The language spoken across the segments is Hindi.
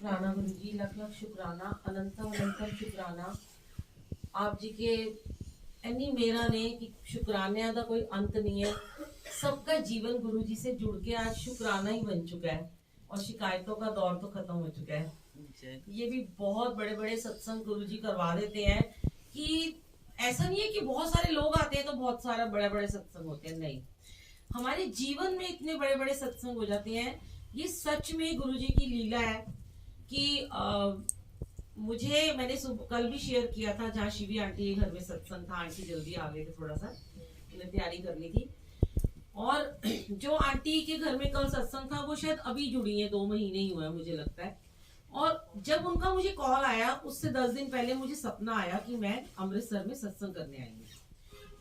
शुक्राना गुरु जी, लख लख शुक्राना, अनंतम अनंतम शुक्राना आप जी के इन्नी मेरा ने कि शुक्राने का कोई अंत नहीं है। सबका जीवन गुरु जी से जुड़ के आज शुक्राना ही बन चुका है और शिकायतों का दौर तो खत्म हो चुका है। ये भी बहुत बड़े बड़े सत्संग गुरु जी करवा देते हैं कि ऐसा नहीं है कि बहुत सारे लोग आते हैं तो बहुत सारा बड़े बड़े सत्संग होते हैं, नहीं, हमारे जीवन में इतने बड़े बड़े सत्संग हो जाते हैं। ये सच में गुरु जी की लीला है कि मुझे मैंने कल भी शेयर किया था, जहाँ शिवी आंटी के घर में सत्संग था, आंटी जल्दी आ गए थे, थोड़ा सा उन्हें तैयारी करनी थी। और जो आंटी के घर में कल सत्संग था वो शायद अभी जुड़ी है, 2 महीने ही हुए हैं मुझे लगता है। और जब उनका मुझे कॉल आया उससे 10 दिन पहले मुझे सपना आया कि मैं अमृतसर में सत्संग करने आई हूँ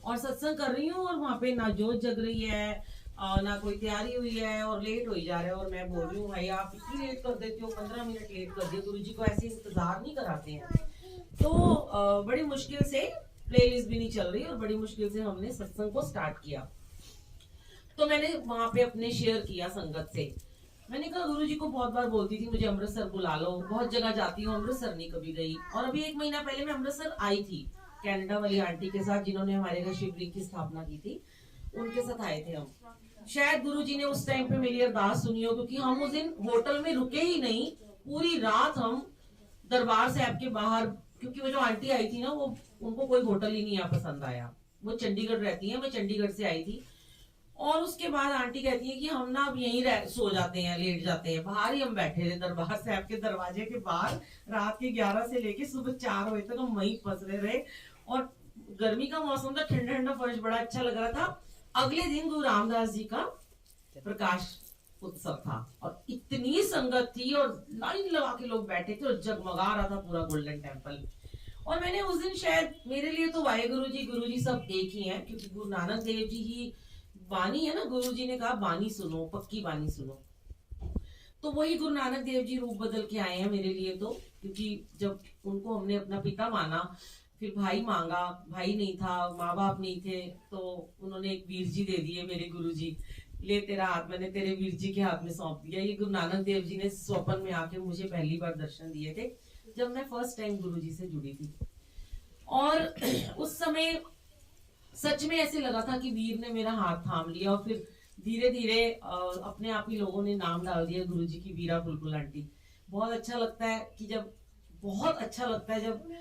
और सत्संग कर रही हूँ और वहां पे ना जोत जग रही है ना कोई तैयारी हुई है और लेट हो ही जा रहा है। और मैं बोल रही हूँ भाई आप इतनी लेट कर देते हो, 15 मिनट लेट कर दिए, गुरु जी को ऐसे इंतजार नहीं कराते हैं। तो बड़ी मुश्किल से प्लेलिस्ट भी नहीं चल रही और बड़ी मुश्किल से हमने सत्संग को स्टार्ट किया। तो मैंने वहां पे अपने शेयर किया संगत से, मैंने कहा गुरु जी को बहुत बार बोलती थी मुझे अमृतसर बुला लो, बहुत जगह जाती हूँ, अमृतसर नहीं कभी गई। और अभी 1 महीना पहले मैं अमृतसर आई थी कनाडा वाली आंटी के साथ, जिन्होंने हमारे घर शिवलिंग की स्थापना की थी, उनके साथ आए थे हम। शायद गुरु जी ने उस टाइम पे मेरी अरदास सुनी हो, क्योंकि हम उस दिन होटल में रुके ही नहीं, पूरी रात हम दरबार साहब के बाहर, क्योंकि वो जो आंटी आई थी ना वो उनको कोई होटल ही नहीं यहाँ पसंद आया, वो चंडीगढ़ रहती है, मैं चंडीगढ़ से आई थी। और उसके बाद आंटी कहती है कि हम ना अब यहीं सो जाते हैं, लेट जाते हैं। बाहर ही हम बैठे थे दरबार साहब के दरवाजे के बाहर, रात के 11 से लेके सुबह 4 बजे तक हम वहीं फंसरे रहे। और गर्मी का मौसम था, ठंडा ठंडा फर्श बड़ा अच्छा लग रहा था। अगले दिन गुरु रामदास जी का प्रकाश उत्सव था और इतनी संगत थी और लाइन लगा के लोग बैठे थे और जगमगा रहा था पूरा गोल्डन टेम्पल। और मैंने उस दिन, शायद मेरे लिए तो वाहे गुरु जी सब एक ही हैं, क्योंकि गुरु नानक देव जी ही बानी है ना। गुरु जी ने कहा बानी सुनो, पक्की बानी सुनो, तो वही गुरु नानक देव जी रूप बदल के आए हैं मेरे लिए। तो क्योंकि जब उनको हमने अपना पिता माना, फिर भाई मांगा, भाई नहीं था, माँ बाप नहीं थे, तो उन्होंने एक वीर जी दे दिए मेरे गुरु जी, ले तेरा हाथ मैंने तेरे वीर जी के हाथ में सौंप दिया। ये गुरु नानक देव जी ने स्वप्न में आके मुझे पहली बार दर्शन दिए थे जब मैं फर्स्ट टाइम गुरु जी से जुड़ी थी। और उस समय सच में ऐसे लगा था कि वीर ने मेरा हाथ थाम लिया और फिर धीरे धीरे अपने आप ही लोगों ने नाम डाल दिया गुरु जी की वीरा बुलबुल आंटी। बहुत अच्छा लगता है कि जब, बहुत अच्छा लगता है जब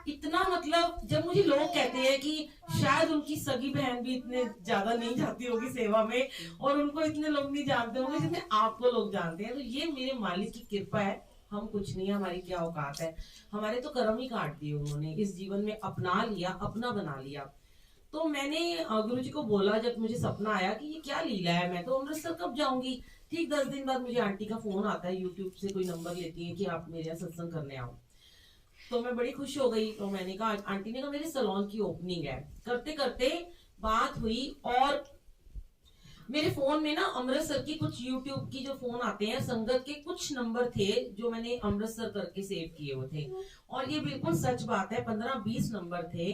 इतना, मतलब जब मुझे लोग कहते हैं कि शायद उनकी सगी बहन भी इतने ज्यादा नहीं जाती होगी सेवा में और उनको इतने लोग नहीं जानते होंगे जितने आपको लोग जानते हैं, तो ये मेरे मालिक की कृपा है। हम कुछ नहीं, हमारी क्या औकात है, हमारे तो कर्म ही काट दिए उन्होंने, इस जीवन में अपना लिया, अपना बना लिया। तो मैंने गुरु जी को बोला जब मुझे सपना आया कि ये क्या लीला है, मैं तो अमृतसर कब जाऊंगी। ठीक 10 दिन बाद मुझे आंटी का फोन आता है, यूट्यूब से कोई नंबर लेती है कि आप मेरे यहाँ सत्संग करने आओ। तो मैं बड़ी खुश हो गई। तो मैंने कहा, आंटी ने कहा मेरे सैलून की ओपनिंग है। करते करते बात हुई और मेरे फोन में ना अमृतसर की कुछ यूट्यूब की जो फोन आते हैं संगत के कुछ नंबर थे जो मैंने अमृतसर करके सेव किए हुए थे। और ये बिल्कुल सच बात है, 15-20 नंबर थे।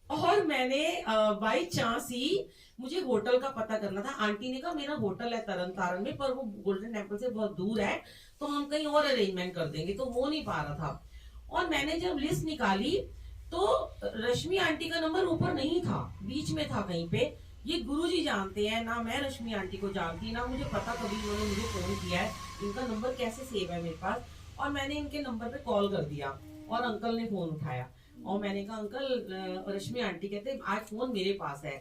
और मैंने बाई चांस ही, मुझे होटल का पता करना था। आंटी ने कहा मेरा होटल है तरन तारण में, पर वो गोल्डन टेम्पल से बहुत दूर है, तो हम कहीं और अरेंजमेंट कर देंगे, तो वो नहीं पा रहा था। और मैंने जब लिस्ट निकाली तो रश्मि आंटी का नंबर ऊपर नहीं था, बीच में था कहीं पे। ये गुरुजी जानते हैं ना, मैं रश्मि आंटी को जानती ना, मुझे पता कभी उन्होंने मुझे फोन किया है, इनका नंबर कैसे सेव है मेरे पास। और मैंने इनके नंबर पे कॉल कर दिया और अंकल ने फोन उठाया और मैंने कहा अंकल, रश्मि आंटी कहते आज फोन मेरे पास है।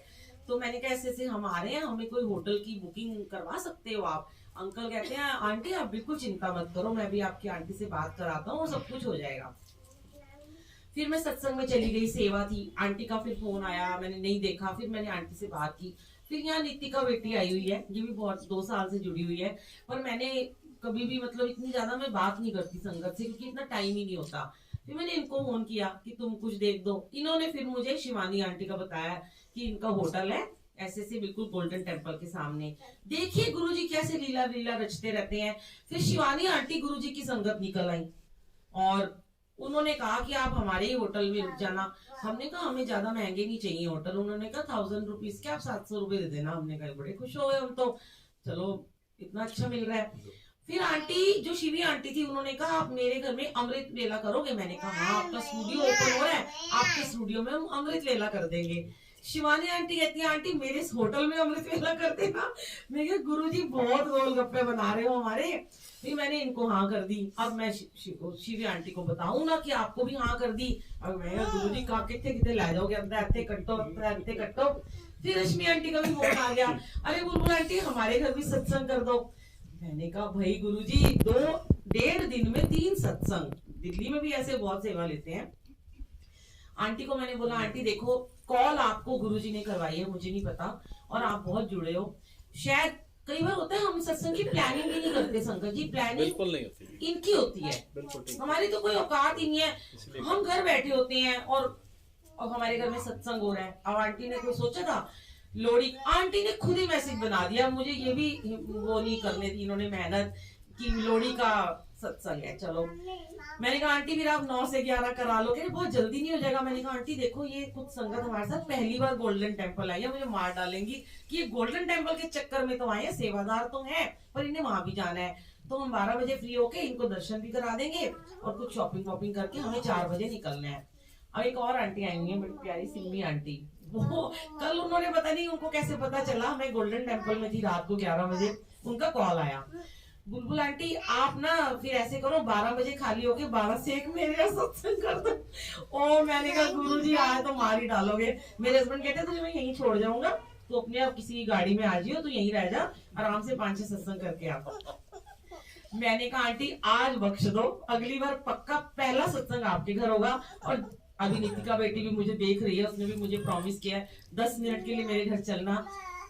तो मैंने कहा ऐसे ऐसे हम आ रहे हैं, हमें कोई होटल की बुकिंग करवा सकते हो आप। अंकल कहते हैं आंटी आप बिल्कुल चिंता मत करो, मैं भी आपकी आंटी से बात कराता हूँ, सब कुछ हो जाएगा। फिर मैं सत्संग में चली गई, सेवा थी, आंटी का फिर फोन आया, मैंने नहीं देखा, फिर मैंने आंटी से बात की। फिर यहाँ नीतिका बेटी आई हुई है, ये भी बहुत 2 साल से जुड़ी हुई है, पर मैंने कभी भी, मतलब इतनी ज्यादा मैं बात नहीं करती संगत से क्योंकि इतना टाइम ही नहीं होता। फिर मैंने इनको फोन किया कि तुम कुछ देख दो। इन्होंने फिर मुझे शिवानी आंटी का बताया कि इनका होटल है ऐसे से बिल्कुल गोल्डन टेम्पल के सामने। देखिए गुरुजी कैसे लीला लीला रचते रहते हैं। फिर शिवानी आंटी गुरुजी की संगत निकल आई और उन्होंने कहा कि आप हमारे ही होटल में रुक जाना। हमने कहा हमें ज्यादा महंगे नहीं चाहिए होटल। उन्होंने कहा 1000 रुपीज के आप 700 रुपए दे देना। हमने कहा बड़े खुश हो गए हम तो, चलो इतना अच्छा मिल रहा है। फिर आंटी जो शिवी आंटी थी उन्होंने कहा आप मेरे घर में अमृत वेला करोगे। मैंने कहा हाँ, आपका स्टूडियो ओपन हो रहा है, आपके स्टूडियो में हम अमृत वेला कर देंगे। शिवानी आंटी कहती है आंटी मेरे इस होटल में अमृत वेला कर देना। मैं कहा गुरुजी बहुत गोलगप्पे बना रहे हो हमारे। फिर मैंने इनको हाँ कर दी। अब मैं शिवी आंटी को बताऊं ना कि आपको भी हाँ कर दी। अब मैं गुरुजी का कितने कितने ला जाओगे, अद्धे कट्टो। फिर रश्मि आंटी का भी फोन आ गया, अरे बुलबुल आंटी हमारे घर भी सत्संग कर दो। मैंने कहा भाई गुरुजी 2.5 दिन में 3 सत्संग, दिल्ली में भी ऐसे बहुत सेवा लेते हैं। आंटी को मैंने बोला आंटी देखो कॉल आपको गुरुजी ने करवाई है, मुझे नहीं पता, और आप बहुत जुड़े हो। शायद कई बार होता है हम सत्संग की प्लानिंग भी नहीं करते संकट जी, प्लानिंग नहीं होती, इनकी होती है, हमारी तो कोई औकात ही नहीं है। हम घर बैठे होते हैं और हमारे घर में सत्संग हो रहा है। अब आंटी ने कोई सोचा था लोहड़ी, आंटी ने खुद ही मैसेज बना दिया, मुझे ये भी वो नहीं करने दी इन्होंने मेहनत कि लोहड़ी का सत्संग है चलो। मैंने कहा आंटी फिर आप 9 से 11 करा लो, कह बहुत जल्दी नहीं हो जाएगा। मैंने कहा आंटी देखो ये कुछ संगत हमारे साथ पहली बार गोल्डन टेम्पल आई है, मुझे मार डालेंगी कि ये गोल्डन टेम्पल के चक्कर में तो आए हैं, सेवादार तो हैं पर इन्हें वहां भी जाना है। तो हम 12 बजे फ्री होके इनको दर्शन भी करा देंगे और कुछ शॉपिंग वॉपिंग करके हमें 4 बजे निकलना है। अब एक और आंटी आई है बड़ी प्यारी सिम्मी आंटी, वो कल उन्होंने पता नहीं उनको कैसे पता चला, मैं गोल्डन टेम्पल में थी रात को 11 बजे, उनका कॉल आया बुलबुल आंटी आप ना फिर ऐसे करो 12 बजे खाली होके 12 से 1 मेरे यहाँ सत्संग कर दो। ओ मैंने कहा गुरुजी आए तो मार ही डालोगे। मेरे हस्बैंड कहते तुझे मैं यहीं छोड़ जाऊंगा, तो अपने आप किसी गाड़ी में आ जियो, तो यहीं रह जा, आराम से 5-6 सत्संग करके आ। मैंने कहा आंटी आज बख्श दो, अगली बार पक्का पहला सत्संग आपके घर होगा। और अभी नितिका बेटी भी मुझे देख रही है, उसने भी मुझे प्रॉमिस किया है 10 मिनट के लिए मेरे घर चलना।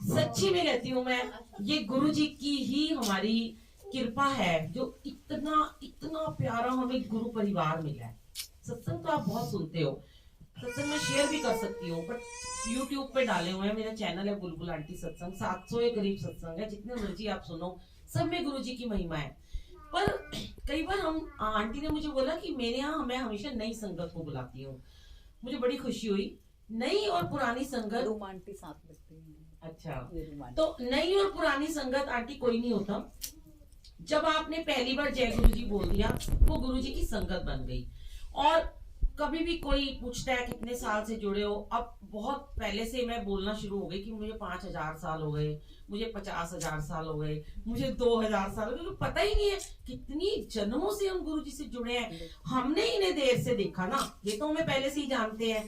सच्ची में कहती हूँ मैं, ये गुरुजी की ही हमारी कृपा है जो इतना इतना प्यारा हमें गुरु परिवार मिला है। सत्संग तो आप बहुत सुनते हो, सत्संग में शेयर भी कर सकती हो, बट यूट्यूब पे डाले हुए हैं, मेरा चैनल है बुलबुल आंटी सत्संग, 700 के करीब सत्संग है, जितने मर्जी आप सुनो, सब में गुरुजी की महिमा है। पर कई बार हम आंटी ने मुझे बोला कि मेरे यहाँ मैं हमेशा नई संगत को बुलाती हूँ, मुझे बड़ी खुशी हुई। नई और पुरानी संगत आंटी साथ बैठती हैं। अच्छा, तो नई और पुरानी संगत आंटी कोई नहीं होता, जब आपने पहली बार जय गुरु जी बोल दिया वो गुरु जी की संगत बन गई। और कभी भी कोई पूछता है कितने साल से जुड़े हो, अब बहुत पहले से मैं बोलना शुरू हो गई कि मुझे 5000 साल हो गए, मुझे 50,000 साल हो गए, मुझे 2000 साल हो गए, क्योंकि पता ही नहीं है कितनी जन्मों से हम गुरु जी से जुड़े हैं। हमने इन्हें देर से देखा ना, ये तो हमें पहले से ही जानते हैं।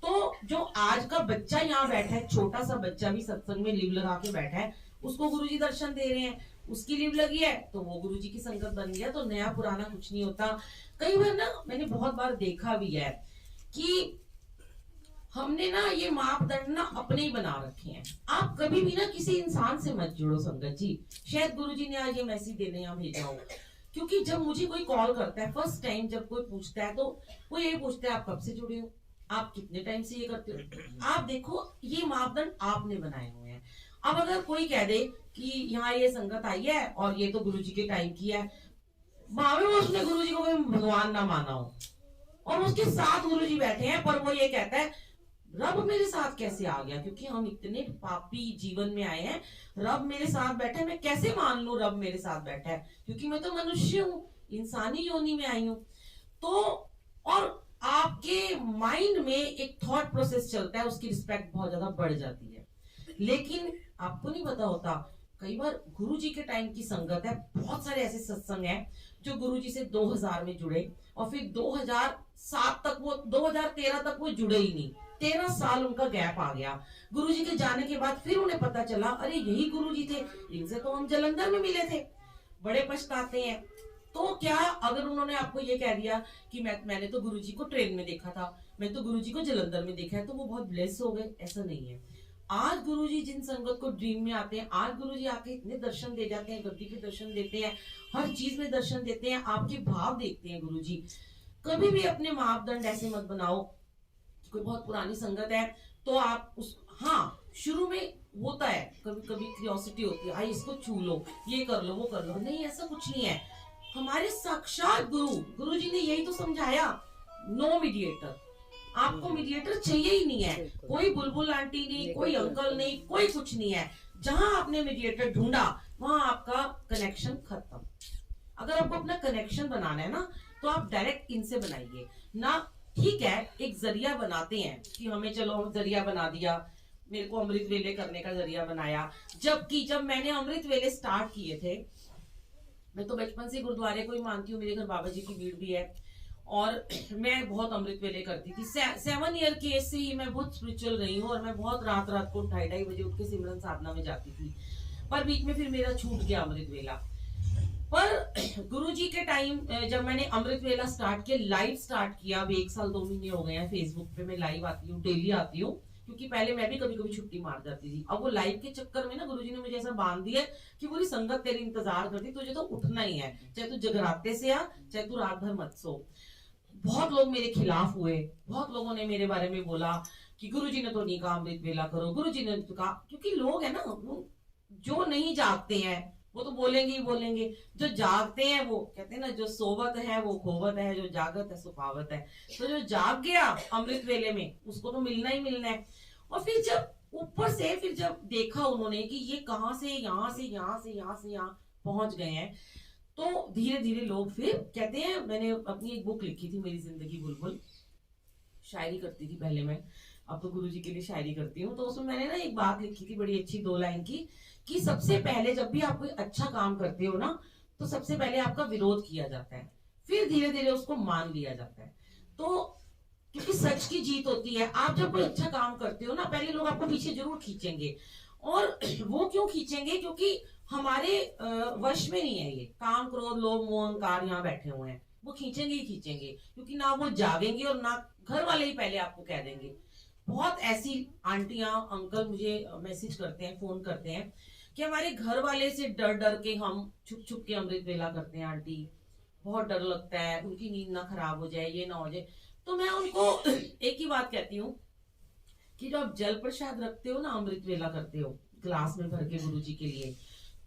तो जो आज का बच्चा यहाँ बैठा है, छोटा सा बच्चा भी सत्संग में लिव लगा के बैठा है, उसको गुरु जी दर्शन दे रहे हैं, उसकी लिव लगी है तो वो गुरुजी की संगत बन गया। तो नया पुराना कुछ नहीं होता। कई बार ना मैंने बहुत बार देखा भी है कि हमने ना ये मापदंड ना अपने ही बना रखे हैं। आप कभी भी ना किसी इंसान से मत जुड़ो संगत जी, शायद गुरुजी ने आज ये मैसेज देने यहाँ भेजा हो, क्योंकि जब मुझे कोई कॉल करता है फर्स्ट टाइम, जब कोई पूछता है तो वो ये पूछता है आप कब से जुड़े हो, आप कितने टाइम से ये करते हो। आप देखो ये मापदंड आपने बनाए हुए हैं। अब अगर कोई कह दे कि यहाँ ये संगत आई है और ये तो गुरुजी के टाइम की है, भावे वो उसने गुरुजी को कोई भगवान ना माना हो और उसके साथ गुरुजी बैठे हैं, पर वो ये कहता है रब मेरे साथ कैसे आ गया, क्योंकि हम इतने पापी जीवन में आए हैं, रब मेरे साथ बैठा है, मैं कैसे मान लूं रब मेरे साथ बैठा है, क्योंकि मैं तो मनुष्य हूं, इंसानी योनि में आई हूं। तो और आपके माइंड में एक थॉट प्रोसेस चलता है, उसकी रिस्पेक्ट बहुत ज्यादा बढ़ जाती है। लेकिन आपको नहीं पता होता, कई बार गुरुजी के टाइम की संगत है, बहुत सारे ऐसे सत्संग हैं जो गुरुजी से 2000 में जुड़े और फिर 2007 तक, वो 2013 तक वो जुड़े ही नहीं, 13 साल उनका गैप आ गया। गुरुजी के जाने के बाद फिर उन्हें पता चला अरे यही गुरुजी थे, इनसे तो हम जलंधर में मिले थे, बड़े पछताते हैं। तो क्या अगर उन्होंने आपको ये कह दिया कि मैंने तो गुरुजी को ट्रेन में देखा था, मैं तो गुरुजी को जलंधर में देखा है, तो वो बहुत ब्लेस हो गए? ऐसा नहीं है। आज गुरुजी जिन संगत को ड्रीम में आते हैं, आज गुरुजी आके इतने दर्शन दे जाते हैं, गद्दी के दर्शन देते हैं, हर चीज में दर्शन देते हैं, आपके भाव देखते हैं गुरुजी। कभी भी अपने मापदंड ऐसे मत बनाओ। कोई बहुत पुरानी संगत है तो आप उस, हाँ शुरू में होता है कभी कभी क्यूरियोसिटी होती है, आई इसको छू लो, ये कर लो, वो कर लो, नहीं ऐसा कुछ नहीं है। हमारे साक्षात गुरुजी ने यही तो समझाया, नो मीडिएटर, आपको मीडिएटर चाहिए ही नहीं है, कोई बुलबुल आंटी नहीं, कोई अंकल नहीं, कोई कुछ नहीं है। जहां आपने मीडिएटर ढूंढा वहां आपका कनेक्शन खत्म। अगर आपको अपना कनेक्शन बनाना है ना, तो आप डायरेक्ट इनसे बनाइए ना। ठीक है, एक जरिया बनाते हैं कि हमें चलो जरिया बना दिया, मेरे को अमृत वेले करने का जरिया बनाया। जबकि जब मैंने अमृत वेले स्टार्ट किए थे, मैं तो बचपन से गुरुद्वारे को ही मानती हूँ, मेरे घर बाबा जी की भीड़ भी है, और मैं बहुत अमृत वेले करती थी। 7 ईयर की एज से ही मैं बहुत स्पिरिचुअल रही हूँ, और मैं बहुत रात रात को 2:30 बजे उठ के सिमरन साधना में जाती थी। पर बीच में फिर मेरा छूट गया अमृत वेला। पर गुरु जी के टाइम जब मैंने अमृत वेला स्टार्ट किया, लाइव स्टार्ट किया, अब 1 साल 2 महीने हो गए हैं, फेसबुक पे मैं लाइव आती हूँ, डेली आती हूँ, क्योंकि पहले मैं भी कभी कभी छुट्टी मार जाती थी। अब वो लाइव के चक्कर में ना गुरुजी ने मुझे ऐसा बांध दिया कि पूरी संगत तेरी इंतजार करती, तुझे तो उठना ही है, चाहे तू जगराते से आ, चाहे तू रात भर मत सो। बहुत लोग मेरे खिलाफ हुए, बहुत लोगों ने मेरे बारे में बोला कि गुरुजी ने तो नहीं कहा अमृत वेला करो, गुरुजी ने तो कहा। क्योंकि लोग है ना, जो नहीं जागते हैं वो तो बोलेंगे ही बोलेंगे, जो जागते हैं वो कहते हैं ना, जो सोवत है वो खोवत है, जो जागत है सुखावत है। तो जो जाग गया अमृत वेले में, उसको तो मिलना ही मिलना है। और फिर जब ऊपर से फिर जब देखा उन्होंने कि ये कहां से यहाँ से यहाँ से यहाँ से यहाँ पहुंच गए हैं, तो धीरे धीरे लोग फिर कहते हैं, मैंने अपनी एक बुक लिखी थी, मेरी जिंदगी बुलबुल, शायरी करती थी पहले मैं, अब तो गुरुजी के लिए शायरी करती हूँ। तो उसमें मैंने ना एक बात लिखी थी बड़ी अच्छी 2 लाइन की, कि सबसे पहले जब भी आप कोई अच्छा काम करते हो ना, तो सबसे पहले आपका विरोध किया जाता है, फिर धीरे धीरे उसको मान लिया जाता है। तो क्योंकि सच की जीत होती है। आप जब कोई अच्छा काम करते हो ना, पहले लोग आपको पीछे जरूर खींचेंगे, और वो क्यों खींचेंगे, क्योंकि हमारे वश में नहीं है ये काम, क्रोध, लोभ, मोह, अहंकार यहाँ बैठे हुए हैं, वो खींचेंगे ही खींचेंगे, क्योंकि ना वो जागेंगे और ना घर वाले ही पहले आपको कह देंगे। बहुत ऐसी आंटियां अंकल मुझे मैसेज करते हैं, फोन करते हैं कि हमारे घर वाले से डर डर के हम छुप छुप के अमृत वेला करते हैं आंटी, बहुत डर लगता है, उनकी नींद ना खराब हो जाए, ये ना हो जाए। तो मैं उनको एक ही बात कहती हूँ कि जब आप जल प्रसाद रखते हो ना, अमृत वेला करते हो ग्लास में भर के गुरु जी के लिए,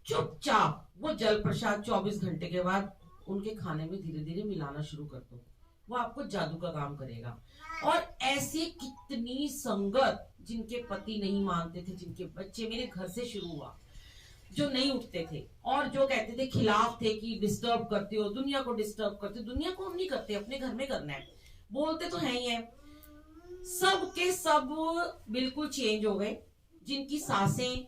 चुपचाप वो जल प्रसाद 24 घंटे के बाद उनके खाने में धीरे धीरे मिलाना शुरू कर दो, वो आपको जादू का काम करेगा। और ऐसी कितनी संगत जिनके पति नहीं मानते थे, जिनके बच्चे, मेरे घर से शुरू हुआ, जो नहीं उठते थे और जो कहते थे, खिलाफ थे कि डिस्टर्ब करते हो, दुनिया को डिस्टर्ब करते हो। दुनिया को हम नहीं करते, अपने घर में करना है, बोलते तो है ही है। सब के सब बिल्कुल चेंज हो गए। जिनकी सासें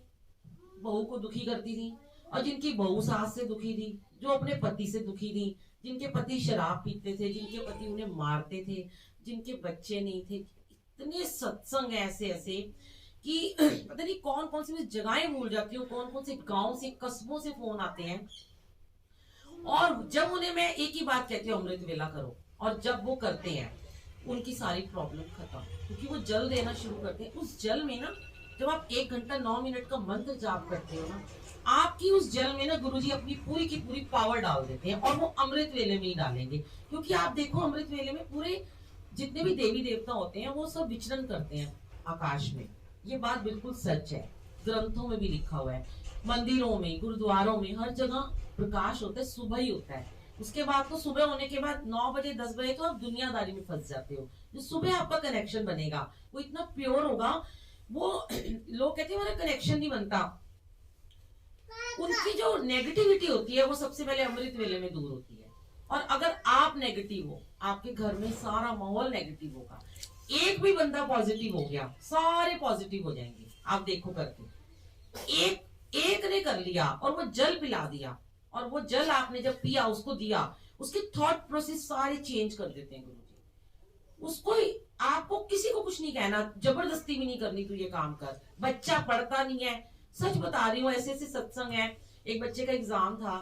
बहू को दुखी करती थी, और जिनकी बहू सास से दुखी थी, जो अपने पति से दुखी थी, जिनके पति शराब पीते थे, जिनके पति उन्हें मारते थे, जिनके बच्चे नहीं थे। इतने सत्संग ऐसे ऐसे कि पता नहीं कौन कौन सी जगहें भूल जाती हूँ, कौन कौन से गांव से, कस्बों से फोन आते हैं। और जब उन्हें मैं एक ही बात कहती हूँ, अमृत वेला करो, और जब वो करते हैं उनकी सारी प्रॉब्लम खत्म, क्योंकि वो जल देना शुरू करते हैं। उस जल में ना, जब आप 1 घंटा 9 मिनट का मंत्र जाप करते हो ना, आपकी उस जल में ना गुरुजी अपनी पूरी की पूरी पावर डाल देते हैं, और वो अमृत वेले में ही डालेंगे। क्योंकि आप देखो, अमृत वेले में पूरे जितने भी देवी देवता होते हैं वो सब विचरण करते हैं आकाश में। ये बात बिल्कुल सच है, ग्रंथों में भी लिखा हुआ है, मंदिरों में, गुरुद्वारों में, हर जगह प्रकाश होता है, सुबह ही होता है। उसके बाद तो सुबह होने के बाद 9 बजे 10 बजे तो आप दुनियादारी में फंस जाते हो। जो सुबह आपका कनेक्शन बनेगा वो इतना प्योर होगा। वो लोग कहते हैं हमारा कनेक्शन नहीं बनता, उनकी जो नेगेटिविटी होती है वो सबसे पहले अमृत वेले में दूर होती है। और अगर आप नेगेटिव हो, आपके घर में सारा माहौल नेगेटिव होगा। एक भी बंदा पॉजिटिव हो गया, सारे पॉजिटिव हो जाएंगे। आप देखो करके, एक ने कर लिया और वो जल पिला दिया, और वो जल आपने जब पिया, उसको दिया, उसके थॉट प्रोसेस सारे चेंज कर देते हैं गुरुजी। उसको आपको किसी को कुछ नहीं कहना, जबरदस्ती भी नहीं करनी, तू ये काम कर। बच्चा पढ़ता नहीं है, सच बता रही हूँ, ऐसे ऐसे सत्संग है। एक बच्चे का एग्जाम था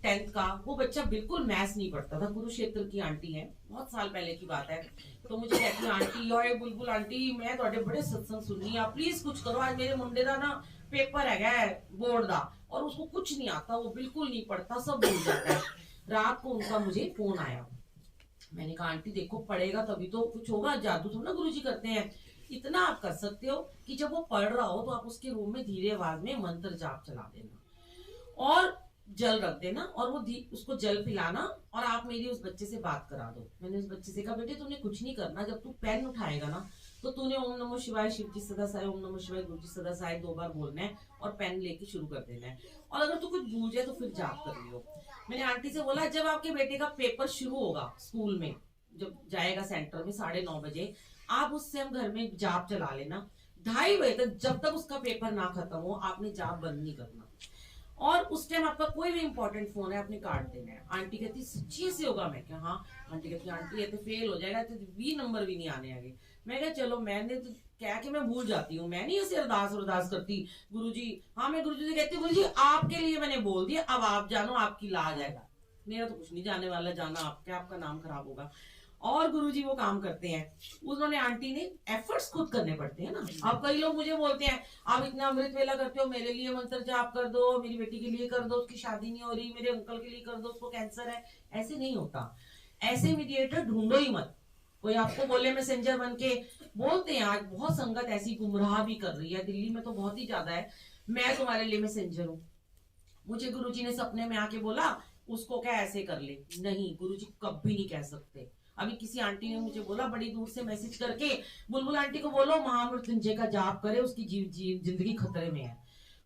10th का, वो बच्चा बिल्कुल मैथ्स नहीं पढ़ता था। कुरुक्षेत्र की आंटी है, बहुत साल पहले की बात है। तो मुझे कहती है, आंटी योर बुलबुल आंटी, मैं थोड़े बड़े सत्संग सुननी, आप प्लीज कुछ करो, आज मेरे मुंडे का ना पेपर है बोर्ड का, और उसको कुछ नहीं आता, वो बिल्कुल नहीं पढ़ता, सब भूल जाता है। रात को उनका मुझे फोन आया, मैंने कहा आंटी देखो, पढ़ेगा तभी तो कुछ होगा, जादू थोड़ा ना गुरुजी करते हैं। इतना आप कर सकते हो कि जब वो पढ़ रहा हो तो आप उसके रूम में धीरे आवाज में मंत्र जाप चला देना, और जल रख देना और वो उसको जल पिलाना, और आप मेरी उस बच्चे से बात करा दो। मैंने उस बच्चे से कहा बेटे तूने कुछ नहीं करना, जब तू पेन उठाएगा ना तो तूने ओम नमो शिवाय शिव जी सदा साई, ओम नमो शिवाय गुरु जी सदा साई 2 बार बोलना है और पेन लेके शुरू कर देना है, और अगर तू कुछ भूल जाए तो फिर जाप कर लियो। मैंने आंटी से बोला जब आपके बेटे का पेपर शुरू होगा स्कूल में, जब जाएगा सेंटर में 9:30 बजे, आप उस टाइम घर में जाप चला लेना, 2:30 बजे तक, जब तक उसका पेपर ना खत्म हो आपने जाप बंद नहीं करना। और उस टाइम आपका कोई भी इंपॉर्टेंट फोन है आपने काट देना है। आंटी कहती सच्ची से होगा? मैं क्या हाँ। आंटी कहती आंटी ये तो फेल हो जाएगा, तो 20 नंबर भी नहीं आने आगे। मैं क्या चलो, मैंने तो क्या कि मैं भूल जाती हूँ, मैं नहीं ऐसे अरदास करती गुरुजी। हाँ मैं गुरुजी से कहती हूँ गुरुजी आपके लिए मैंने बोल दिया, अब आप जानो आपकी ला जाएगा, मेरा तो कुछ नहीं जाने वाला, जाना आपका, आपका नाम खराब होगा। और गुरुजी वो काम करते हैं, उन्होंने आंटी ने एफर्ट्स खुद करने पड़ते हैं ना। अब कई लोग मुझे बोलते हैं आप इतना अमृत वेला करते हो, मेरे लिए मंत्र जाप कर दो, मेरी बेटी के लिए कर दो, उसकी शादी नहीं हो रही, मेरे अंकल के लिए कर दो, उसको कैंसर है। ऐसे नहीं होता, ऐसे मीडिएटर ढूंढो ही मत। कोई आपको बोले मैसेंजर बन के, बोलते हैं आज बहुत संगत ऐसी गुमराह भी कर रही है, दिल्ली में तो बहुत ही ज्यादा है, मैं तुम्हारे लिए मैसेंजर हूँ। मुझे गुरुजी ने सपने में आके बोला उसको क्या ऐसे कर ले, नहीं गुरुजी कभी नहीं कह सकते। अभी किसी आंटी ने मुझे बोला बड़ी दूर से मैसेज करके, बुलबुल आंटी को बोलो महामृत्युंजय का जाप करे, उसकी जिंदगी खतरे में है।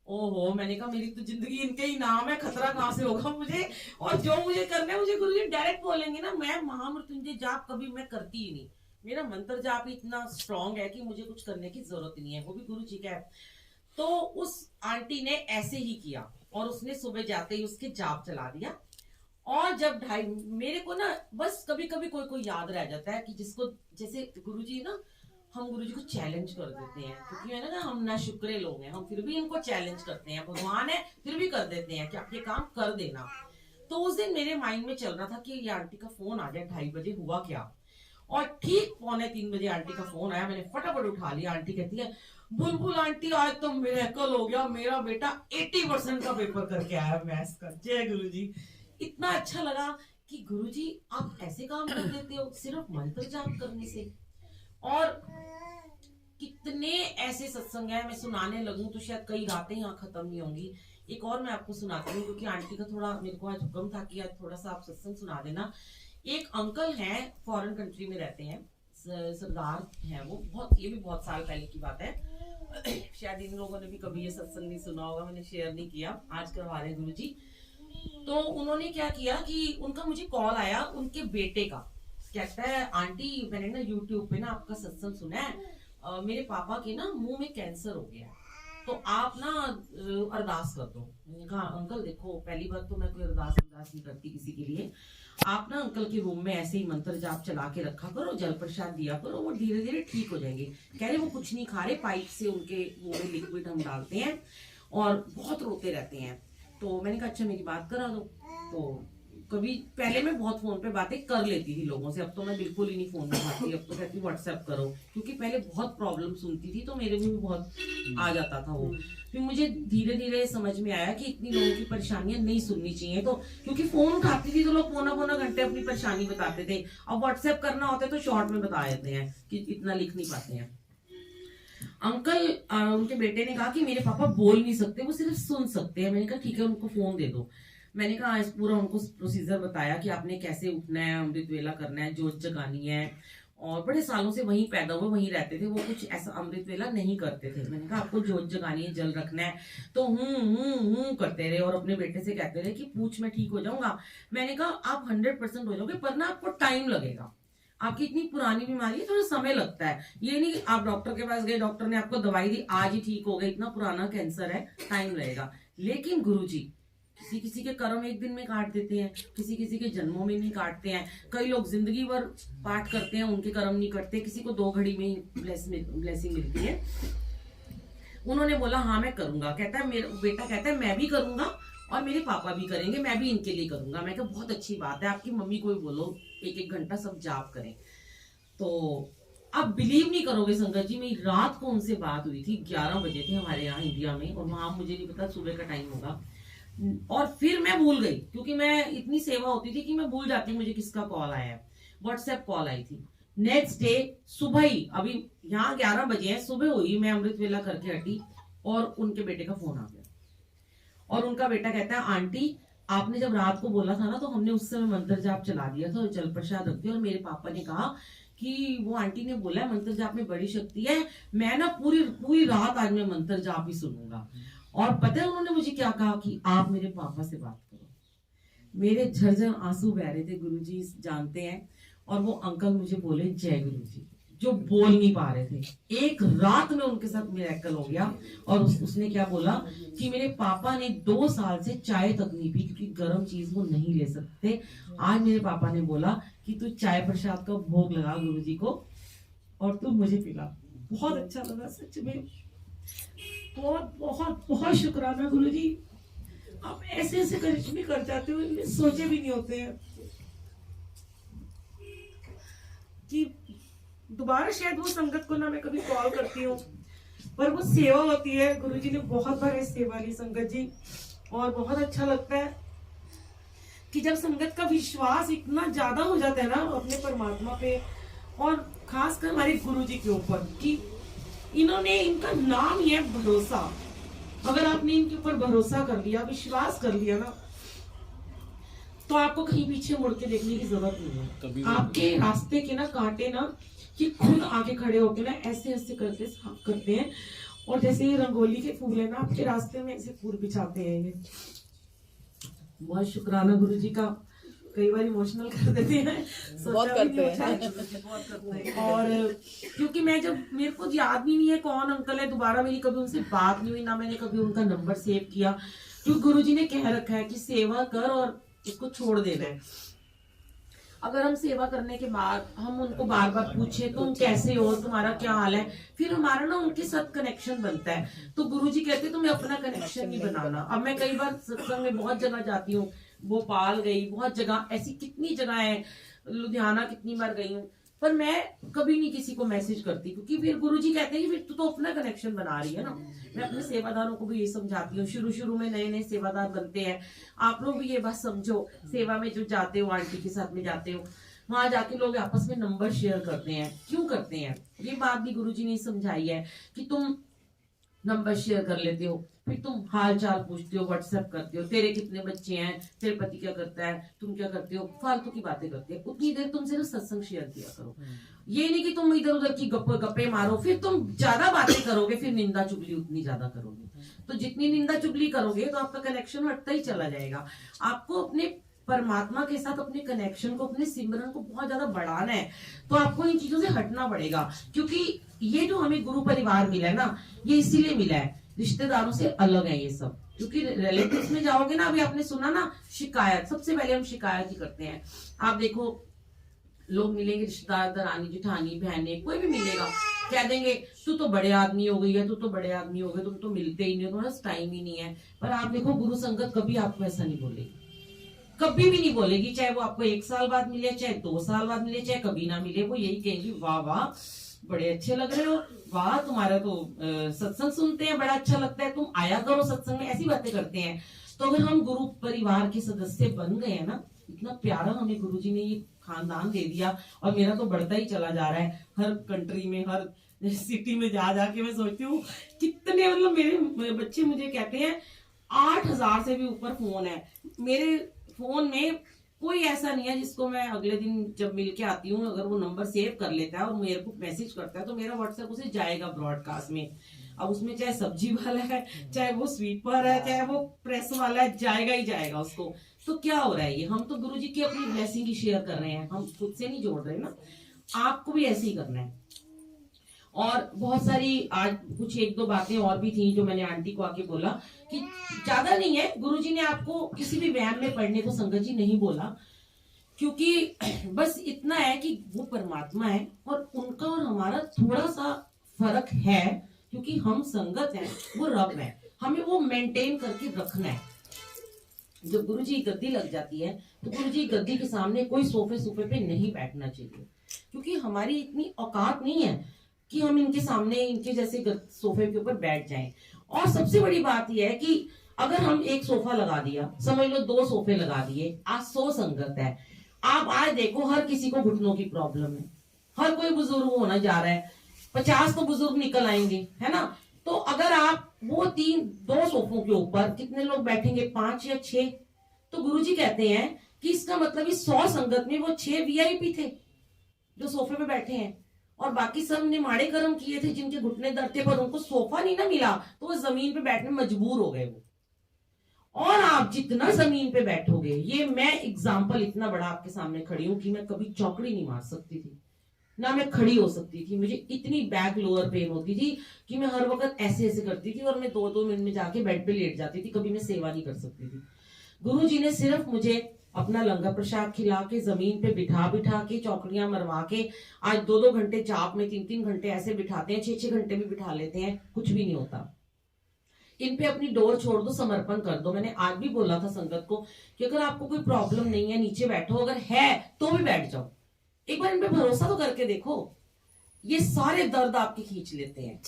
ओहो, मैंने कहा मेरी तो जिंदगी इनके ही नाम है, खतरा कहां से होगा मुझे, और जो मुझे करना है मुझे गुरुजी डायरेक्ट बोलेंगे ना। मैं महामृत्युंजय जाप कभी मैं करती ही नहीं, मेरा मंत्र जाप ही इतना स्ट्रांग है कि मुझे कुछ करने की जरूरत नहीं है, वो भी गुरु जी का है। तो उस आंटी ने ऐसे ही किया और उसने सुबह जाते ही उसके जाप चला दिया। और जब 2:30 मेरे को ना बस कभी कभी कोई कोई याद रह जाता है कि जिसको, जैसे गुरुजी ना, हम गुरुजी को चैलेंज कर देते हैं, क्योंकि है ना हम ना शुक्रे लोग हैं, हम फिर भी इनको चैलेंज करते हैं, भगवान है फिर भी कर देते हैं कि आप ये काम कर देना। तो उस दिन मेरे माइंड में चल रहा था कि ये आंटी का फोन आ जाए 2:30 बजे, हुआ क्या। और ठीक 2:45 बजे आंटी का फोन आया, मैंने फटाफट उठा लिया। आंटी कहती है बुलबुल आंटी आज तो मिरेकल हो गया, मेरा बेटा 80% का पेपर करके आया मैथ्स का, जय गुरुजी। इतना अच्छा लगा कि गुरुजी आप ऐसे काम कर देते हो सिर्फ मंत्र जाप करने से। और कितने ऐसे सत्संग है, मैं सुनाने लगूं तो शायद कई रातें यहाँ खत्म नहीं होंगी। एक और मैं आपको सुनाती हूँ, क्योंकि आंटी का थोड़ा मेरे को आज हुक्म था कि आज थोड़ा सा आप सत्संग सुना देना। एक अंकल हैं, फॉरेन कंट्री में रहते हैं, सरदार हैं वो, बहुत, ये भी बहुत साल पहले की बात है। शायद इन लोगों ने भी कभी ये सत्संग नहीं सुना होगा, मैंने शेयर नहीं किया, आज करवा रहे गुरुजी। तो उन्होंने क्या किया कि उनका मुझे कॉल आया, उनके बेटे का, कहता है आंटी मैंने ना यूट्यूब पे ना आपका सत्संग सुना है, मेरे पापा के ना मुंह में कैंसर हो गया, तो आप ना अरदास कर दो। मैंने कहा अंकल देखो, पहली बात तो मैं कोई अरदास नहीं करती किसी के लिए, आप ना अंकल के रूम में ऐसे ही मंत्र जाप चला के रखा करो, जल प्रसाद दिया करो, वो धीरे धीरे ठीक हो जाएंगे। कह रहे वो कुछ नहीं खा रहे, पाइप से उनके मुंह में लिक्विड हम डालते हैं और बहुत रोते रहते हैं। तो मैंने कहा अच्छा मेरी बात करा दो। तो कभी पहले मैं बहुत फोन पे बातें कर लेती थी लोगों से, अब तो मैं बिल्कुल ही नहीं फोन उठाती, अब तो कहती व्हाट्सएप करो, क्योंकि पहले बहुत प्रॉब्लम सुनती थी तो मेरे में भी बहुत आ जाता था वो। फिर मुझे धीरे धीरे समझ में आया कि इतनी लोगों की परेशानियां नहीं सुननी चाहिए, तो क्योंकि फोन उठाती थी तो लोग पौना घंटे अपनी परेशानी बताते थे, अब व्हाट्सएप करना होता है तो शॉर्ट में बता देते हैं कि इतना लिख नहीं पाते हैं। अंकल उनके बेटे ने कहा कि मेरे पापा बोल नहीं सकते, वो सिर्फ सुन सकते हैं। मैंने कहा ठीक है उनको फोन दे दो। मैंने कहा आज पूरा उनको प्रोसीजर बताया कि आपने कैसे उठना है, अमृत वेला करना है, जोत जगानी है, और बड़े सालों से वहीं पैदा हुए वहीं रहते थे, वो कुछ ऐसा अमृत वेला नहीं करते थे। मैंने कहा आपको जोत जगानी है, जल रखना है, तो हूं करते रहे और अपने बेटे से कहते रहे कि पूछ मैं ठीक हो जाऊंगा। मैंने कहा आप 100% हो जाओगे, पर ना आपको टाइम लगेगा, आपकी इतनी पुरानी बीमारी है, थोड़ा समय लगता है। ये नहीं कि आप डॉक्टर के पास गए, डॉक्टर ने आपको दवाई दी आज ही ठीक हो गए, इतना पुराना कैंसर है, टाइम लगेगा। लेकिन गुरुजी किसी किसी के कर्म एक दिन में काट देते हैं, किसी किसी के जन्मों में नहीं काटते हैं। कई लोग जिंदगी भर पाठ करते हैं, उनके कर्म नहीं कटते, किसी को 2 घड़ी में ही ब्लेसिंग मिलती है। उन्होंने बोला हाँ मैं करूंगा। कहता है मेरा बेटा कहता है मैं भी करूंगा और मेरे पापा भी करेंगे, मैं भी इनके लिए करूंगा। मैं कहा बहुत अच्छी बात है, आपकी मम्मी को भी बोलो 1-1 घंटा सब जाप करें। तो आप बिलीव नहीं करोगे संगत जी, मेरी रात को उनसे बात हुई थी, 11 बजे थे हमारे यहाँ इंडिया में, और वहां मुझे नहीं पता सुबह का टाइम होगा। और फिर मैं भूल गई, क्योंकि मैं इतनी सेवा होती थी कि मैं भूल जाती मुझे किसका कॉल आया है। व्हाट्सएप कॉल आई थी नेक्स्ट डे सुबह ही, अभी यहाँ 11 बजे है, सुबह हुई, मैं अमृत वेला करके हटी और उनके बेटे का फोन आ गया। और उनका बेटा कहता है आंटी आपने जब रात को बोला था ना, तो हमने उस समय मंत्र जाप चला दिया था और जल प्रसाद रख दिया, और मेरे पापा ने कहा कि वो आंटी ने बोला है मंत्र जाप में बड़ी शक्ति है, मैं ना पूरी पूरी रात आज मैं मंत्र जाप ही सुनूंगा। और पता है उन्होंने मुझे क्या कहा कि आप मेरे पापा से बात करो। मेरे झरझर आंसू बह रहे थे, गुरुजी जानते हैं। और वो अंकल मुझे बोले जय गुरुजी, जो बोल नहीं पा रहे थे। एक रात में उनके साथ मिरेकल हो गया। और उसने क्या बोला कि मेरे पापा ने 2 साल से चाय तक नहीं पी, क्योंकि गर्म चीज वो नहीं ले सकते। आज मेरे पापा ने बोला कि तू चाय प्रसाद का भोग लगा गुरुजी को और तू मुझे पिला। बहुत अच्छा लगा सच में। बहुत बहुत बहुत शुक्राना गुरुजी, आप ऐसे ऐसे करिश्मे कर जाते हो, इनमें सोचे भी नहीं होते हैं कि दोबारा शायद वो संगत को ना मैं कभी कॉल करती हूँ, पर वो सेवा होती है। गुरुजी ने बहुत बार सेवा ली संगत जी, और बहुत अच्छा लगता है कि जब संगत का विश्वास इतना ज्यादा हो जाता है ना अपने परमात्मा पे, और खासकर हमारे गुरुजी के ऊपर, कि इन्होंने, इनका नाम ही है भरोसा। अगर आपने इनके ऊपर भरोसा कर लिया, विश्वास कर लिया ना, तो आपको कहीं पीछे मुड़ के देखने की जरूरत नहीं है। आपके रास्ते के ना कांटे ना ये खुद आगे खड़े होके ना ऐसे ऐसे करके साफ करते हैं, और जैसे ये रंगोली के फूल है ना, आपके रास्ते में ऐसे फूल बिछाते हैं ये। बहुत शुक्राना गुरुजी का। कई बार इमोशनल कर देते हैं, बहुत करते हैं। बहुत करते हैं। और क्योंकि मैं जब, मेरे को याद भी नहीं है कौन अंकल है, दोबारा मेरी कभी उनसे बात नहीं हुई, ना मैंने कभी उनका नंबर सेव किया, क्योंकि गुरुजी ने कह रखा है कि सेवा कर और इसको छोड़ देना है। अगर हम सेवा करने के बाद हम उनको बार बार पूछे तुम कैसे हो, तुम्हारा क्या हाल है, फिर हमारा ना उनके साथ कनेक्शन बनता है। तो गुरुजी कहते तुम्हें अपना कनेक्शन नहीं बनाना। अब मैं कई बार सत्संग में बहुत जगह जाती हूँ, भोपाल गई, बहुत जगह ऐसी कितनी जगह है, लुधियाना कितनी बार गई हूँ, पर मैं कभी नहीं किसी को मैसेज करती, क्योंकि फिर गुरुजी कहते हैं कि फिर तू तो अपना कनेक्शन बना रही है ना। मैं अपने सेवादारों को भी ये समझाती हूँ, शुरू शुरू में नए नए सेवादार बनते हैं, आप लोग भी ये बात समझो, सेवा में जो जाते हो, आंटी के साथ में जाते हो, वहां जाके लोग आपस में नंबर शेयर करते हैं। क्यों करते हैं? ये बात भी गुरुजी ने समझाई है कि तुम नंबर शेयर कर लेते हो, फिर तुम हाल चाल पूछते हो, व्हाट्सएप करते हो, तेरे कितने बच्चे हैं, तेरे पति क्या करता है, तुम क्या करते हो, फालतू की बातें करते हो। उतनी देर तुम सिर्फ सत्संग शेयर किया करो। ये नहीं कि तुम इधर उधर की गप्पे मारो, फिर तुम ज्यादा बातें करोगे, फिर निंदा चुगली उतनी ज्यादा करोगे। तो जितनी निंदा चुगली करोगे तो आपका कनेक्शन हटता ही चला जाएगा। आपको अपने परमात्मा के साथ अपने कनेक्शन को, अपने सिमरन को बहुत ज्यादा बढ़ाना है, तो आपको इन चीजों से हटना पड़ेगा। क्योंकि ये जो हमें गुरु परिवार मिला है ना, ये इसीलिए मिला है, रिश्तेदारों से अलग है ये सब। क्योंकि रिलेटिव्स में जाओगे ना, अभी आपने सुना ना शिकायत, सबसे पहले हम शिकायत ही करते हैं। आप देखो लोग मिलेंगे, रिश्तेदार, दरानी जेठानी बहने, कोई भी मिलेगा, कह देंगे तू तो बड़े आदमी हो गई है, तू तो बड़े आदमी हो गए, तुम तो मिलते ही नहीं हो, तुम्हारा टाइम ही नहीं है। पर आप देखो गुरु संगत कभी आपको ऐसा नहीं बोलेगी, कभी भी नहीं बोलेगी। चाहे वो आपको 1 साल बाद मिले, चाहे 2 साल बाद मिले, चाहे कभी ना मिले, वो यही कहेंगी वाह वाह बड़े अच्छे लग रहे हो, वाह तुम्हारा तो सत्संग सुनते हैं, बड़ा अच्छा लगता है, तुम आया करो सत्संग में, ऐसी बातें करते हैं। तो अगर हम गुरु परिवार के सदस्य बन गए हैं ना, इतना प्यारा हमें गुरुजी ने ये खानदान दे दिया, और मेरा तो बढ़ता ही चला जा रहा है। हर कंट्री में, हर सिटी में जा जाके मैं सोचती हूँ कितने, मतलब मेरे बच्चे मुझे कहते हैं 8000 से भी ऊपर फोन है मेरे फोन में। कोई ऐसा नहीं है जिसको मैं अगले दिन जब मिल के आती हूँ, अगर वो नंबर सेव कर लेता है और मेरे को मैसेज करता है, तो मेरा व्हाट्सएप उसे जाएगा ब्रॉडकास्ट में। अब उसमें चाहे सब्जी वाला है, चाहे वो स्वीपर है, चाहे वो प्रेस वाला है, जाएगा ही जाएगा उसको। तो क्या हो रहा है, ये हम तो गुरुजी की अपनी ब्लेसिंग ही शेयर कर रहे हैं, हम खुद से नहीं जोड़ रहे ना। आपको भी ऐसे ही करना है। और बहुत सारी आज कुछ 1-2 बातें और भी थी जो मैंने आंटी को आके बोला कि ज्यादा नहीं है, गुरुजी ने आपको किसी भी व्यायाम में पढ़ने को संगत जी नहीं बोला, क्योंकि बस इतना है कि वो परमात्मा है और उनका और हमारा थोड़ा सा फर्क है, क्योंकि हम संगत हैं, वो रब है, हमें वो मेंटेन करके रखना है। जब गुरुजी की गद्दी लग जाती है तो गुरुजी की गद्दी के सामने कोई सोफे पे नहीं बैठना चाहिए, क्योंकि हमारी इतनी औकात नहीं है कि हम इनके सामने इनके जैसे सोफे के ऊपर बैठ जाएं। और सबसे बड़ी बात यह है कि अगर हम एक सोफा लगा दिया, समझ लो 2 सोफे लगा दिए, आज 100 संगत है, आप आज देखो हर किसी को घुटनों की प्रॉब्लम है, हर कोई बुजुर्ग होना जा रहा है, 50 तो बुजुर्ग निकल आएंगे, है ना। तो अगर आप वो 2 सोफों के ऊपर कितने लोग बैठेंगे, 5 या 6, तो गुरुजी कहते हैं कि इसका मतलब इस 100 संगत में वो 6 वीआईपी थे जो सोफे पे बैठे हैं, और बाकी सब ने माड़े कर्म किए थे जिनके घुटने दर्द थे, पर उनको सोफा नहीं ना मिला तो वो जमीन पे बैठने में मजबूर हो गए वो। और आप जितना जमीन पे बैठोगे, ये मैं एग्जाम्पल इतना बड़ा आपके सामने खड़ी हूं कि मैं कभी चौकड़ी नहीं मार सकती थी, ना मैं खड़ी हो सकती थी। मुझे इतनी बैक लोअर पेन होती थी कि मैं हर वक्त ऐसे ऐसे करती थी और मैं 2-2 मिनट में जाके बेड पे लेट जाती थी, कभी मैं सेवा नहीं कर सकती थी। गुरु जी ने सिर्फ मुझे अपना लंगर प्रसाद खिला के, जमीन पे बिठा बिठा के, चौकड़ियां मरवा के, आज 2-2 घंटे जाप में, 3-3 घंटे ऐसे बिठाते हैं, 6-6 घंटे भी बिठा लेते हैं, कुछ भी नहीं होता। इन पे अपनी डोर छोड़ दो, समर्पण कर दो। मैंने आज भी बोला था संगत को कि अगर आपको कोई प्रॉब्लम नहीं है, नीचे बैठो, अगर है तो भी बैठ जाओ, एक बार इन पे भरोसा तो करके देखो। ये सारे दर्द आपके खींच लेते हैं,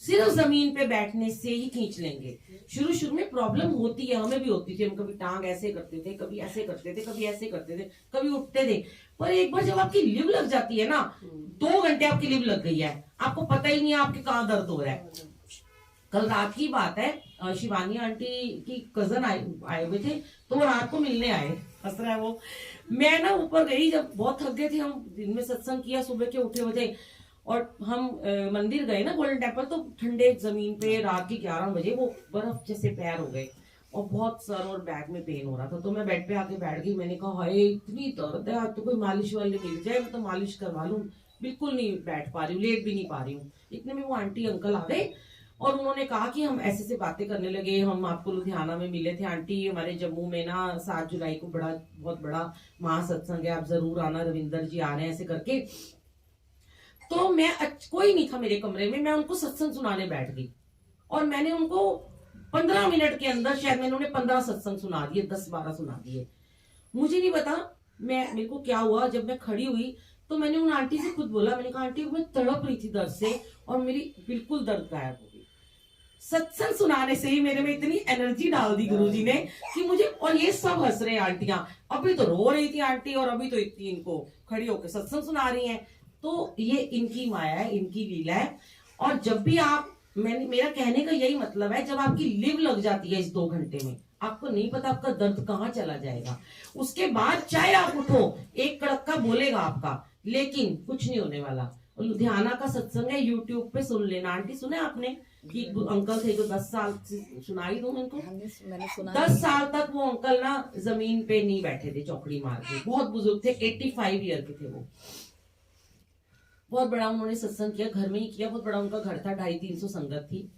सिर्फ जमीन पे बैठने से ही खींच लेंगे। शुरू शुरू में प्रॉब्लम होती है, हमें भी होती थी, हम कभी टांग ऐसे करते थे, कभी ऐसे करते थे, कभी ऐसे करते थे, कभी उठते थे, पर एक बार जब आपकी लिव लग जाती है ना, 2 घंटे आपकी लिव लग गई है, आपको पता ही नहीं है आपके कहाँ दर्द हो रहा है। कल रात की बात है, शिवानी आंटी की कजन आए हुए थे, तो वो रात को मिलने आए, हंस रहा है वो। मैं ना ऊपर गई, जब बहुत थक गए थे, हम दिन में सत्संग किया, सुबह के उठे हुए थे, और हम मंदिर गए ना गोल्डन टेम्पल, तो ठंडे जमीन पे रात के 11 बजे वो बर्फ जैसे पैर हो गए और बहुत सर और बैक में पेन हो रहा था। तो मैं बेड पे आके बैठ गई, मैंने कहा हाय इतनी दर्द है, आज तो कोई मालिश वाले मिल जाए, मैं तो मालिश करवा लूं। बिल्कुल नहीं बैठ पा रही हूँ, लेट भी नहीं पा रही हूँ। इतने में वो आंटी अंकल आ गए और उन्होंने कहा कि हम ऐसे से बातें करने लगे, हम आपको लुधियाना में मिले थे आंटी, हमारे जम्मू में ना 7 जुलाई को बहुत बड़ा महासत्संग है, आप जरूर आना, रविंदर जी आ रहे हैं, ऐसे करके। तो मैं कोई नहीं था मेरे कमरे में, मैं उनको सत्संग सुनाने बैठ गई और मैंने उनको 15 मिनट के अंदर शायद मैंने उन्हें 15 सत्संग सुना दिए, 10-12 सुना दिए। मुझे नहीं पता मेरे को क्या हुआ, जब मैं खड़ी हुई तो मैंने उन आंटी से खुद बोला, मैंने कहा आंटी मैं तड़प रही थी दर्द से और मेरी बिल्कुल दर्द गायब हो गई। सत्संग सुनाने से ही मेरे में इतनी एनर्जी डाल दी गुरुजी ने कि मुझे, और ये सब हंस रहे आंटियां, अभी तो रो रही थी आंटी और अभी तो इतनी इनको खड़ी होकर सत्संग सुना रही हैं। तो ये इनकी माया है, इनकी लीला है। और जब भी आप, मेरा कहने का यही मतलब है, जब आपकी लिव लग जाती है इस 2 घंटे में, आपको नहीं पता आपका दर्द कहाँ चला जाएगा। उसके बाद चाहे आप उठो, एक कड़क्का बोलेगा आपका, लेकिन कुछ नहीं होने वाला। और लुधियाना का सत्संग है, यूट्यूब पे सुन लेना। आंटी सुने आपने कि अंकल थे जो 10 साल से, सुनाई दूं इनको, मैंने सुना 10 साल तक वो अंकल ना जमीन पे नहीं बैठे थे, चौकड़ी मार के, बहुत बुजुर्ग थे, 85 ईयर के थे वो। बहुत बड़ा उन्होंने सत्संग किया, घर में ही किया, बहुत बड़ा उनका घर था, 250-300 संगत थी।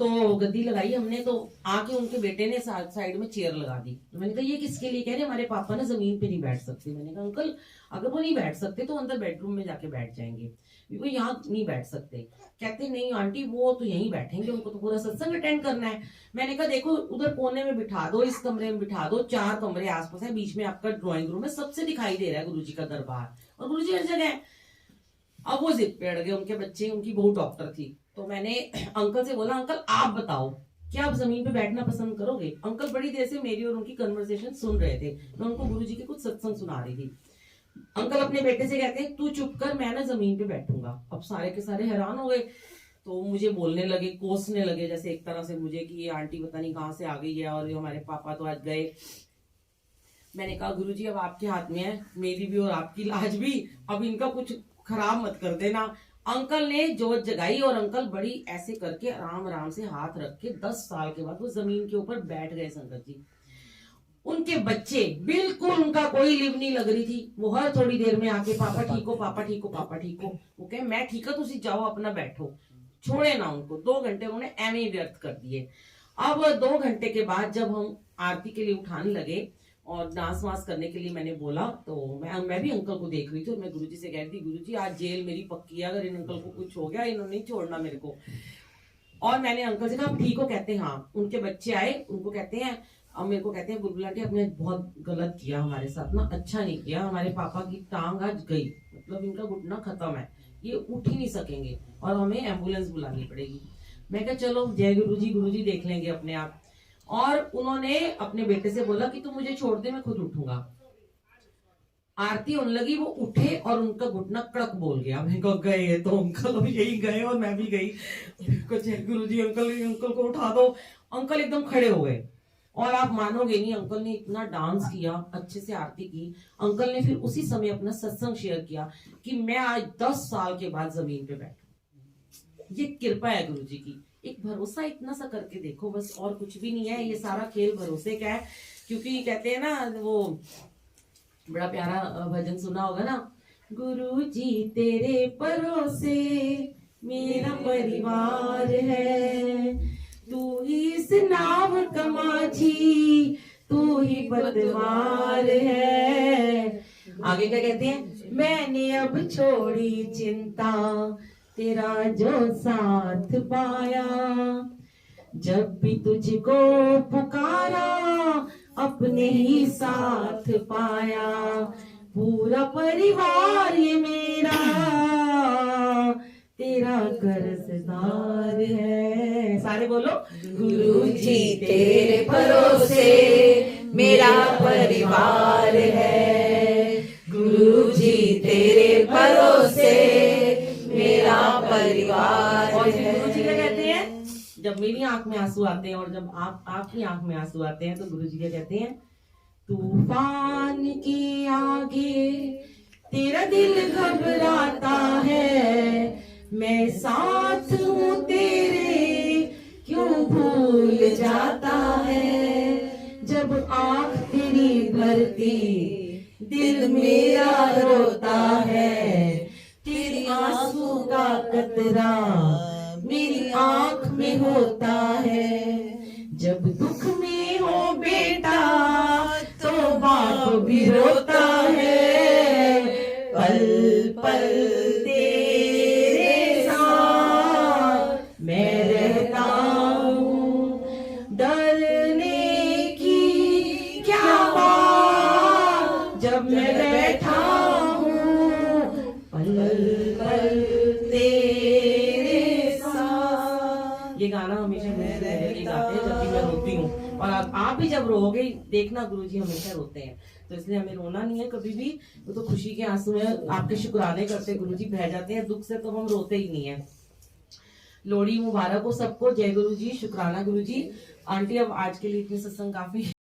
तो गद्दी लगाई हमने, तो आके उनके बेटे ने साइड में चेयर लगा दी। तो मैंने कहा ये किसके लिए? कह रहे हमारे पापा ना जमीन पे नहीं बैठ सकते। मैंने कहा अंकल अगर वो नहीं बैठ सकते तो अंदर बेडरूम में जाके बैठ जाएंगे, वो यहाँ नहीं बैठ सकते। कहते नहीं आंटी वो तो यहीं बैठेंगे, उनको तो पूरा सत्संग अटेंड करना है। मैंने कहा देखो उधर कोने में बिठा दो, इस कमरे में बिठा दो, 4 कमरे आसपास है, बीच में आपका ड्राइंग रूम है, सबसे दिखाई दे रहा है गुरुजी का दरबार और गुरुजी हर जगह है। अब वो जिद पे अड़ गए, उनके बच्चे, उनकी बहू डॉक्टर थी। तो मैंने अंकल से बोला अंकल आप बताओ क्या आप जमीन पे बैठना पसंद करोगे? अंकल बड़ी देर से मेरी और उनकी कन्वर्सेशन सुन रहे थे, मैं उनको गुरुजी के कुछ सत्संग सुना रही थी। अंकल अपने बेटे से कहते हैं तू चुप कर, मैं ना जमीन पे बैठूंगा। अब सारे के सारे हैरान हो गए, तो मुझे बोलने लगे, कोसने लगे जैसे एक तरह से मुझे कि ये आंटी पता नहीं कहाँ से आ गई है और हमारे पापा तो आज गए। मैंने कहा गुरुजी अब आपके हाथ में है, मेरी भी और आपकी लाज भी, अब इनका कुछ खराब मत कर देना। अंकल ने जोत जगाई और अंकल बड़ी ऐसे करके आराम आराम से हाथ रख के 10 साल के बाद वो जमीन के ऊपर बैठ गए संगत जी। उनके बच्चे बिल्कुल, उनका कोई लिव नहीं लग रही थी, वो हर थोड़ी देर में आके पापा ठीक हो, पापा ठीक हो, पापा ठीक हो। वो कहे मैं ठीक है, तुम जाओ अपना बैठो, छोड़े ना उनको। 2 घंटे उन्होंने एम ही व्यर्थ कर दिए। अब 2 घंटे के बाद जब हम आरती के लिए उठाने लगे और डांस वांस करने के लिए मैंने बोला, तो मैं भी अंकल को देख रही थी और मैं गुरुजी से कह रही थी गुरुजी आज जेल मेरी पक्की है, अगर इन अंकल को कुछ हो गया इन्होंने नहीं छोड़ना मेरे को। और मैंने अंकल से कहा आप ठीक हो? कहते हैं हाँ। उनके बच्चे आए, उनको कहते हैं, अब मेरे को कहते हैं बुलबुल आंटी आपने बहुत गलत किया हमारे साथ ना, अच्छा नहीं किया, हमारे पापा की टांग आज गई, मतलब इनका घुटना खत्म है, ये उठ ही नहीं सकेंगे और हमें एम्बुलेंस बुलानी पड़ेगी। मैं कहा चलो जय गुरुजी देख लेंगे अपने आप। और उन्होंने अपने बेटे से बोला कि तू मुझे छोड़ दे, मैं खुद उठूंगा। आरती होने लगी, वो उठे और उनका घुटना कड़क बोल गया। मैं कहा गए तो अंकल अब यही गए और मैं भी गई। गुरुजी अंकल को उठा दो। अंकल एकदम खड़े हो गए और आप मानोगे नहीं, अंकल ने इतना डांस किया, अच्छे से आरती की। अंकल ने फिर उसी समय अपना सत्संग शेयर किया कि मैं आज 10 साल के बाद जमीन पे बैठा। ये कृपा है गुरु जी की। एक भरोसा इतना सा करके देखो बस, और कुछ भी नहीं है। ये सारा खेल भरोसे का है। क्योंकि कहते हैं ना, वो बड़ा प्यारा भजन सुना होगा ना, गुरु जी तेरे भरोसे मेरा परिवार है, तू ही इस नाव का माझी, तू ही पतवार है। आगे क्या कहते हैं, मैंने अब छोड़ी चिंता, तेरा जो साथ पाया, जब भी तुझको पुकारा अपने ही साथ पाया, पूरा परिवार ये मेरा तेरा कर्जदार है। सारे बोलो, गुरु जी तेरे भरोसे मेरा परिवार है, गुरु जी तेरे भरोसे मेरा परिवार और है। गुरु जी क्या कहते हैं, जब मेरी आंख में आंसू आते हैं और जब आपकी आंख में आंसू आते हैं, तो गुरु जी क्या कहते हैं, तूफान के आगे तेरा दिल घबराता है, मैं साथ हूँ तेरे क्यों भूल जाता है, जब आंख तेरी भरती दिल मेरा रोता है, तेरी आंसू का कतरा मेरी आंख में होता है, जब दुख में हो बेटा तो बाप भी रोता है, पल पल तेरे साथ मैं रहता हूँ, डरने की क्या बात, जब मैं बैठा हूँ पल पल तेरे साथ। ये गाना हमेशा गाते हैं जब भी मैं रोती हूँ, और आप भी जब रोओगे देखना, गुरुजी हमेशा रोते हैं। तो इसलिए हमें रोना नहीं है कभी भी। वो तो खुशी के आंसू में आपके शुक्राने करते गुरुजी बह जाते हैं, दुख से तो हम रोते ही नहीं है। लोहड़ी मुबारक हो सबको। जय गुरुजी, शुक्राना गुरुजी। आंटी अब आज के लिए इतनी सत्संग काफी